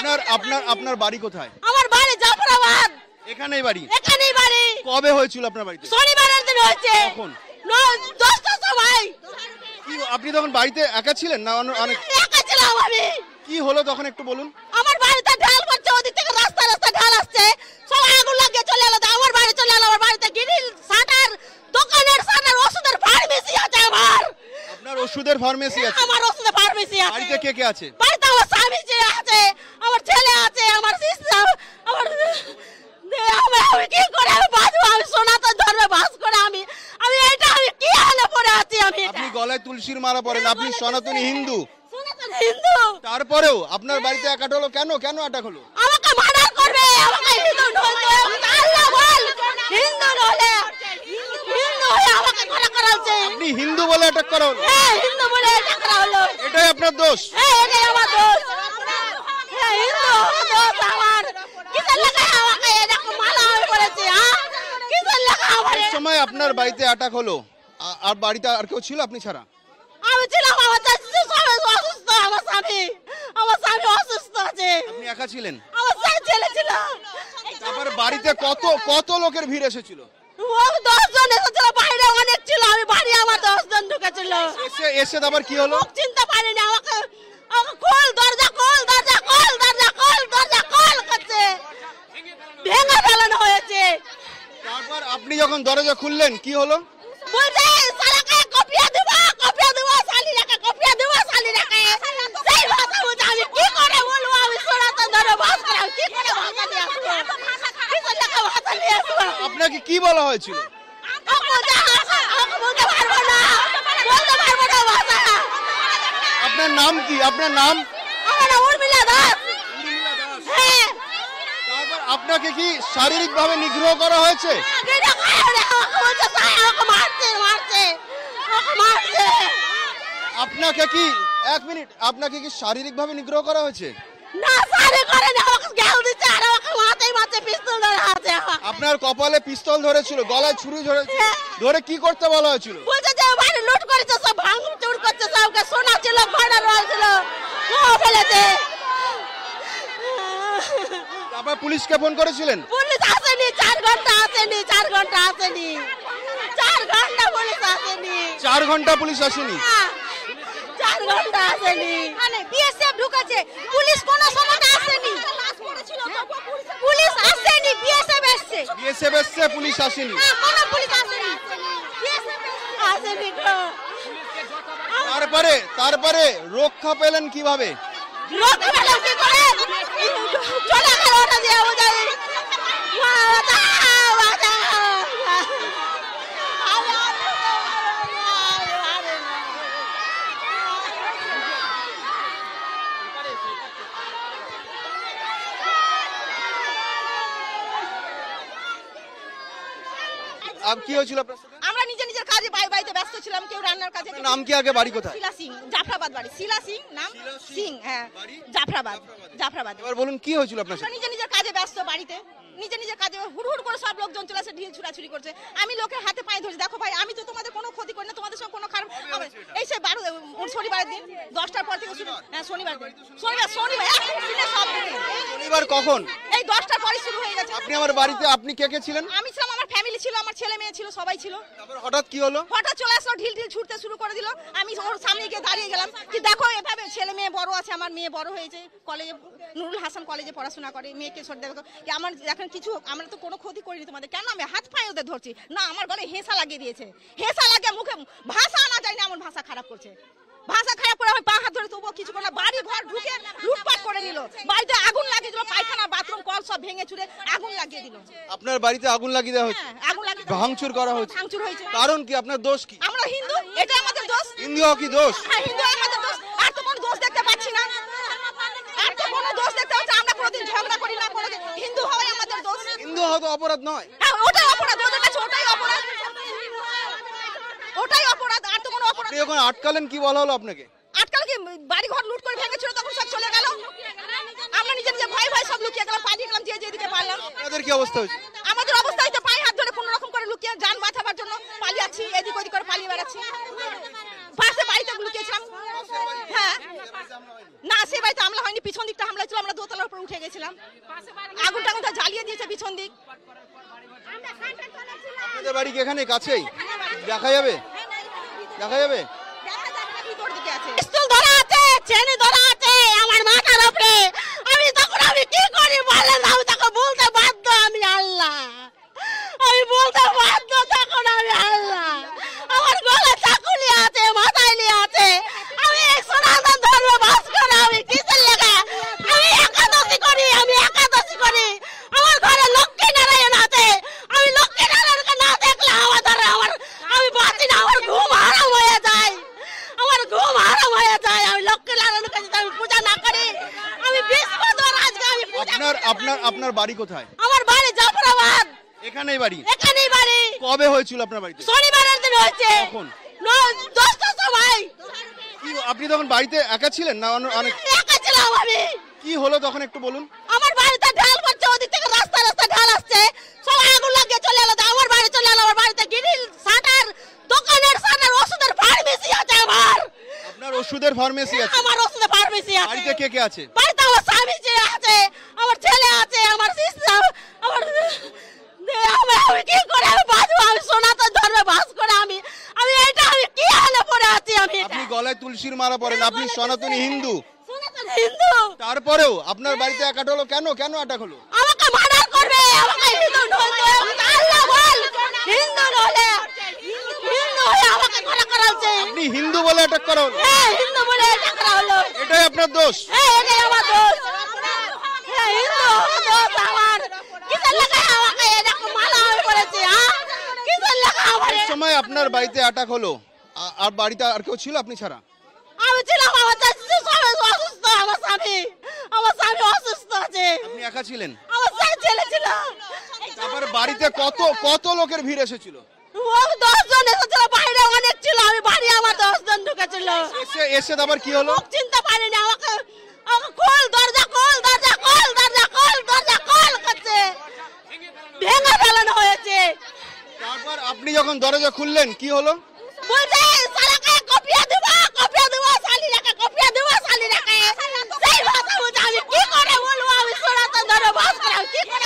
আপনার আপনার আপনার বাড়ি কোথায়? আমার বাড়ি জাফরাবাদ। এখানেই বাড়ি? এখানেই বাড়ি। কবে হয়েছিল আপনার বাড়িতে? শনিবারের দিন হয়েছে। কখন? 10টার সময়। কি আপনি তখন বাড়িতে একা ছিলেন না অনেক? একা ছিলাম আমি। কি হলো তখন একটু বলুন। আমার বাড়িতে ঢাল করছে, ওদিক থেকে রাস্তা ঢাল আসছে, সবাই আগুন লাগিয়ে চলে এলো। আমার বাড়ি চলে এলো। আমার বাড়িতে গ্রিল শাটার, দোকানের শাটার, ওষুধের ফার্মেসি আছে আমার। আপনার ওষুধের ফার্মেসি আছে? আমার ওষুধের ফার্মেসি আছে। বাড়িতে কে কে আছে? বাড়িতে আমার স্বামী আছে, আমার ছেলে আছে, আমার সিস্টার, আমার আমি কি করে আমি বাঁচবো? আমি সনাতন ধর্মে বাস করে আমি এটা আমি কি হালে পড়ে আছি আমি। আপনি গলায় তুলসীর মালা পরেন, আপনি সনাতনী হিন্দু। সনাতন হিন্দু। তারপরেও আপনার বাড়িতে অ্যাটাক হলো কেন? কেন অ্যাটাক হলো? আমাকে মার্ডার করবে, আমাকে হিন্দু আল্লাহ বল, হিন্দু হলে আমাকে করা হচ্ছে। আপনি হিন্দু বলে অ্যাটাক করা হলো? হ্যাঁ, হিন্দু বলে অ্যাটাক করা হলো। এটাই আপনার দোষ? হ্যাঁ, এটাই আমার দোষ। হ্যাঁ, হিন্দু দোষ আমার। কিসের লাগা আমাকে এরকম মালা আমি করেছি? হ্যাঁ, কিসের লাগা আমার? সময় আপনার বাড়িতে অ্যাটাক হলো, আর বাড়িতে আর কেউ ছিল আপনি ছাড়া? আমি ছিলাম, আমার স্বামী অসুস্থ, আমার স্বামী অসুস্থ আছে। আপনি একা ছিলেন? আমার ছেলে ছিল। তারপর বাড়িতে কত লোকের ভিড় এসেছিল? 10 জন এসেছিল, বাইরে অনেক ছিল। আমি বাড়ি আমার 10 জন ঢুকেছিল। এসে তারপর কি হলো? চিন্তা পারিনি। আমাকে খোল, দরজা খোল, দরজা খোল, দরজা খোল, দরজা খোল করছে। ভেঙে ফেলানো হয়েছে। তারপর আপনি যখন দরজা খুললেন কি হলো? বলছে শালাকে কপিয়া দেব, শালিরাকে কপিয়া দেব, শালিরাকে। সেই ভাষা বলছে। আমি কি করে বলবো? আমি সনাতন ধর্মে বাস করি, আমি কি করে ভাষা নিয়ে আসবো? কিসের লাগা ভাষা নিয়ে আসবো? আপনাকে কি বলা হয়েছিল? বলতে পারবো না ভাষা। আপনার নাম কি? আপনার নাম? আমার নাম উর্মিলা দাস। হ্যাঁ। তারপর আপনাকে কি শারীরিক ভাবে নিগ্রহ করা হয়েছে? আপনাকে কি, এক মিনিট, আপনাকে কি শারীরিক ভাবে নিগ্রহ করা হয়েছে? না, সারে করে না, আমাকে গ্যাল দিচ্ছে আর আমাকে মাথায় পিস্তল ধরে আছে। আপনার কপালে পিস্তল ধরেছিল, গলায় ছুরি ধরেছিল, ধরে কি করতে বলা হয়েছিল? বলছে যে বাড়ি লুট করেছে, সব ভাঙচুর করছে, সবকে সোনা ছিল, ভাড়া রয়েছিল, ও ফেলেছে। তারপর পুলিশকে ফোন করেছিলেন? পুলিশ আসেনি, 4 ঘন্টা আসেনি, 4 ঘন্টা আসেনি, 4 ঘন্টা পুলিশ আসেনি। 4 ঘন্টা পুলিশ আসেনি? 4 ঘন্টা আসেনি। মানে বিএসএফ ঢুকেছে, পুলিশ কোন সময় আসেনি। পুলিশ আসেনি, বিএসএফ এসেছে। বিএসএফ এসেছে, পুলিশ আসেনি? কোন পুলিশ আসেনি, বিএসএফ আসেনি। তারপরে রক্ষা পেলেন কিভাবে? রক্ষা পেলাম কি করে? চলে গেল ওটা দিয়ে বুঝাই। কি হয়েছিল আপনার সাথে? আমরা নিজের কাজে বাড়িতে ব্যস্ত ছিলাম, কেউ রান্নার কাজে। নাম কি আগে, বাড়ি কোথায়? শিলা সিং, জাফরাবাদ বাড়ি। শিলা সিং নাম, সিং, হ্যাঁ, জাফরাবাদ। এবার বলুন কি হয়েছিল আপনার সাথে? নিজের কাজে ব্যস্ত বাড়িতে, নিজের কাজে হুড় করে সব লোকজন চলে আসে, ঢিল ছুড়াছুড়ি করছে। আমি লোকের হাতে পায়ে ধরছি, দেখো ভাই আমি তো তোমাদের কোনো ক্ষতি করি না, তোমাদের সব কোনো খারাপ। এই সে শনিবারের দিন 10টার পর থেকে শুরু। হ্যাঁ, শনিবার শনিবার কখন? এই 10টার পরে শুরু হয়ে গেছে। আপনি আমার বাড়িতে, আপনি কে ছিলেন? আমি ছিলাম, আমার ফ্যামিলি ছিল, আমার ছেলে মেয়ে ছিল, সবাই ছিল। তারপর হঠাৎ কি হলো? হঠাৎ চলে আসলো, ঢিল ছুটতে শুরু করে দিল। আমি ওর সামনে গিয়ে দাঁড়িয়ে গেলাম, কি দেখো এভাবে ছেলে মেয়ে বড় আছে, আমার মেয়ে বড় হয়েছে, কলেজে নুরুল হাসান কলেজে পড়াশোনা করে, মেয়েকে ছোট দেখো কি আমার এখন কিছু, আমরা তো কোনো ক্ষতি করিনি তোমাদের, কেন আমি হাত পায়ে ওদের ধরছি না? আমার গলে হেসা লাগিয়ে দিয়েছে, হেসা লাগিয়ে মুখে ভাষা আনা যায় না, এমন ভাষা খারাপ করছে। ভাষা খারাপ করে আমি পা হাত ধরে তবুও কিছু করে না। বাড়ি ঘর ঢুকে লুটপাট করে নিল, বাড়িতে আগুন লাগিয়ে দিল, পায়খানা বাথরুম কল সব ভেঙে চুরে আগুন লাগিয়ে দিল। আপনার বাড়িতে আগুন লাগিয়ে দেওয়া হয়েছে? আগুন লাগিয়ে ভাঙচুর করা হয়েছে? ভাঙচুর হয়েছে। কারণ কি? আপনার দোষ কি? আমরা হিন্দু, এটা আমাদের দোষ। হিন্দু হওয়া কি দোষ? হ্যাঁ, হিন্দু আমাদের দোষ। আর তো কোনো দোষ দেখতে পাচ্ছি না, আর তো কোনো দোষ দেখতে পাচ্ছি। আমরা কোনোদিন ঝগড়া করি না, কোনোদিন হিন্দু হওয়াই আমাদের দোষ। হিন্দু হওয়া তো অপরাধ নয়? হ্যাঁ, ওটাই অপরাধ, ওদের কাছে ওটাই অপরাধ, ওটাই অপরাধ, আর তো কোনো অপরাধ। আপনি যখন আটকালেন কি বলা হলো আপনাকে? আজকাল কি বাড়ি ঘর লুট করে ভেঙেছিল, তখন সব চলে গেল। আমরা নিজে ভয় সব লুকিয়ে গেলাম, পালিয়ে গেলাম যেদিকে পারলাম। আপনাদের কি অবস্থা হয়েছে? আমাদের অবস্থা হয়তো পায়ে হাত ধরে কোনো রকম করে লুকিয়ে যান বাঁচাবার জন্য পালিয়ে আছি, এদিক ওদিক করে পালিয়ে বেড়াচ্ছি। পাশে বাড়িতে লুকিয়েছিলাম। হ্যাঁ, না সে বাড়িতে হামলা হয়নি, পিছন দিকটা হামলা ছিল, আমরা দোতলার উপর উঠে গেছিলাম, আগুন টাগুনটা জ্বালিয়ে দিয়েছে পিছন দিক। আপনাদের বাড়ি কি এখানে কাছেই? দেখা যাবে? দেখা যাবে? পিস্তল ধরা আছে, চেনে ধরা আছে আমার মাথার উপরে। আমি তখন আমি কি করি বলেন? আমি তখন বলতে বাধ্য, আমি আল্লাহ, আমি বলতে বাধ্য তখন আমি আল্লাহ। আমার গলা চাকুলি আছে, মাথায় নিয়ে আছে, আমি সনাতন ধর্ম বাস করে, আমি কিসের লেগে আমি একাদশী করি, আমি একাদশী করি। আমার ঘরে লক্ষ্মী নারায়ণ আছে, আমি লক্ষ্মী নারায়ণকে না দেখলে আমার ধরে আমার আমি বাঁচি না, আমার ঘুম হারাম হয়ে যায়, আমার ঘুম হারাম হয়ে যায়। আমি লক্ষ্মী নারায়ণকে যদি আমি পূজা না করি, আমি বিশ্বধর আজকে আমি পূজা আপনার বাড়ি কোথায়? আমার বাড়ি জাফরাবাদ, এখানেই বাড়ি? এখানেই বাড়ি। কবে হয়েছিল আপনার বাড়িতে? শনিবারের দিন হয়েছে। কখন? 10টার সময়। কি আপনি তখন বাড়িতে একা ছিলেন না অনেক? একা ছিলাম আমি। কি হলো তখন একটু বলুন। আমার বাড়িতে ঢাল পড়ছে, ওদিক থেকে রাস্তা রাস্তা ঢাল আসছে, সব আগুন লাগিয়ে চলে এলো, আমার বাড়ি চলে এলো। আমার বাড়িতে গ্রিল শাটার, দোকানের শাটার, ওষুধের ফার্মেসি আছে আমার। আপনার ওষুধের ফার্মেসি আছে? আমার ওষুধের ফার্মেসি আছে। বাড়িতে কে কে আছে? বাড়িতে আমার স্বামী আছে, আমার ছেলে আছে, আমার সিস্টার, আমার আমি কি করে আমি বাঁচবো? আমি সনাতন ধর্মে বাস করে আমি এটা আমি কি হালে পড়ে আছি আমি। আপনি গলায় তুলসীর মালা পরেন, আপনি সনাতনী হিন্দু, সনাতন হিন্দু, তারপরেও আপনার বাড়িতে অ্যাটাক হলো কেন? কেন অ্যাটাক হলো? আমাকে মার্ডার করবে, আমাকে হিন্দু নয় আল্লাহ বল, হিন্দু নলে হিন্দু হয়ে আমাকে করা হচ্ছে। আপনি হিন্দু বলে অ্যাটাক করা হলো? হ্যাঁ হিন্দু বলে অ্যাটাক করা হলো। এটাই আপনার দোষ? হ্যাঁ এটাই আমার দোষ। হ্যাঁ হিন্দু দোষ আমার। কিসের লাগা আমাকে এরকম মালা হয়ে পড়েছে? হ্যাঁ কিসের লাগা আমার? এই সময় আপনার বাড়িতে অ্যাটাক হলো, আর বাড়িতে আর কেউ ছিল? আপনি ছাড়া? আমি ছিলাম, আমার সবাই অসুস্থ, আমার স্বামী অসুস্থ আছে। আপনি একা ছিলেন? আমার ছেলে ছিল। তারপর বাড়িতে কত লোকের ভিড় এসেছিল? 10 জন এসেছিল, বাইরে অনেক ছিল, আমি বাড়ি আমার 10 জন ঢুকেছিল। এসে তারপর কি হলো? চিনতে পারিনি, আমাকে খোল দরজা, খোল দরজা, খোল দরজা, খোল দরজা, খোল করছে, ভেঙে ফেলানো হয়েছে। তারপর আপনি যখন দরজা খুললেন কি হলো? বলছে শালাকে কপিয়া দেবো, শালি রেখে কপিয়া দেবো, শালি রেখে সেই ভাষা বলছে। আমি কি করে বলবো? আমি সনাতন ধর্মে বাস করি, আমি কি করে